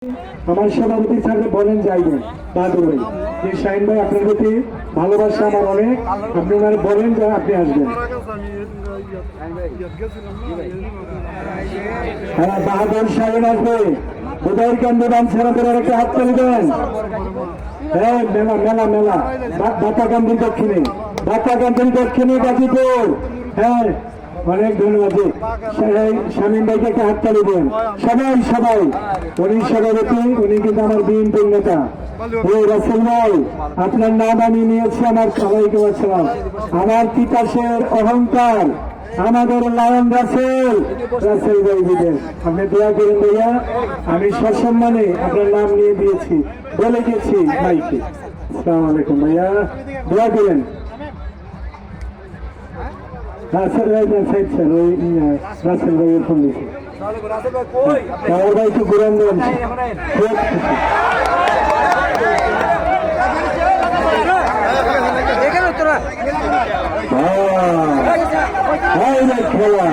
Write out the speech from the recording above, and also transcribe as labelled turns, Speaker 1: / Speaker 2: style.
Speaker 1: আমার সভাপতি স্যারকে বলেন যাইবেন বাহাদুর ভাই যে শাহিন ভাই আপনার প্রতি ভালোবাসা আমার অনেক, আপনি ওনার বলেন যে আপনি আসবেন। হ্যাঁ বাহাদুর শাহিন আসবে, উদয়ের কান্দিবান সেরাপুরের একটা হাত তুলে দেন। হ্যাঁ মেলা মেলা মেলা বাতাকান্দির দক্ষিণে গাজীপুর। হ্যাঁ অনেক ধন্যবাদ। শামীম ভাইকে একটা হাততালি দেন সবাই সবাই। উনি সভাপতি, উনি কিন্তু আমার বিএনপির নেতা। রাসেল ভাই আপনার নাম আমি নিয়েছি আমার সবাইকে বলছিলাম। আমার তিতাসের অহংকার আমাদের লায়ন রাসেল ভাই দিবেন, আপনি দোয়া করেন ভাইয়া। আমি সসম্মানে আপনার নাম নিয়ে দিয়েছি, বলে গেছি ভাইকে। আসসালামু আলাইকুম ভাইয়া, দোয়া করেন। রাসেল ভাইয়ের ফোন দিয়েছে, আমার ভাই তো ঘুরান দেন। খেলা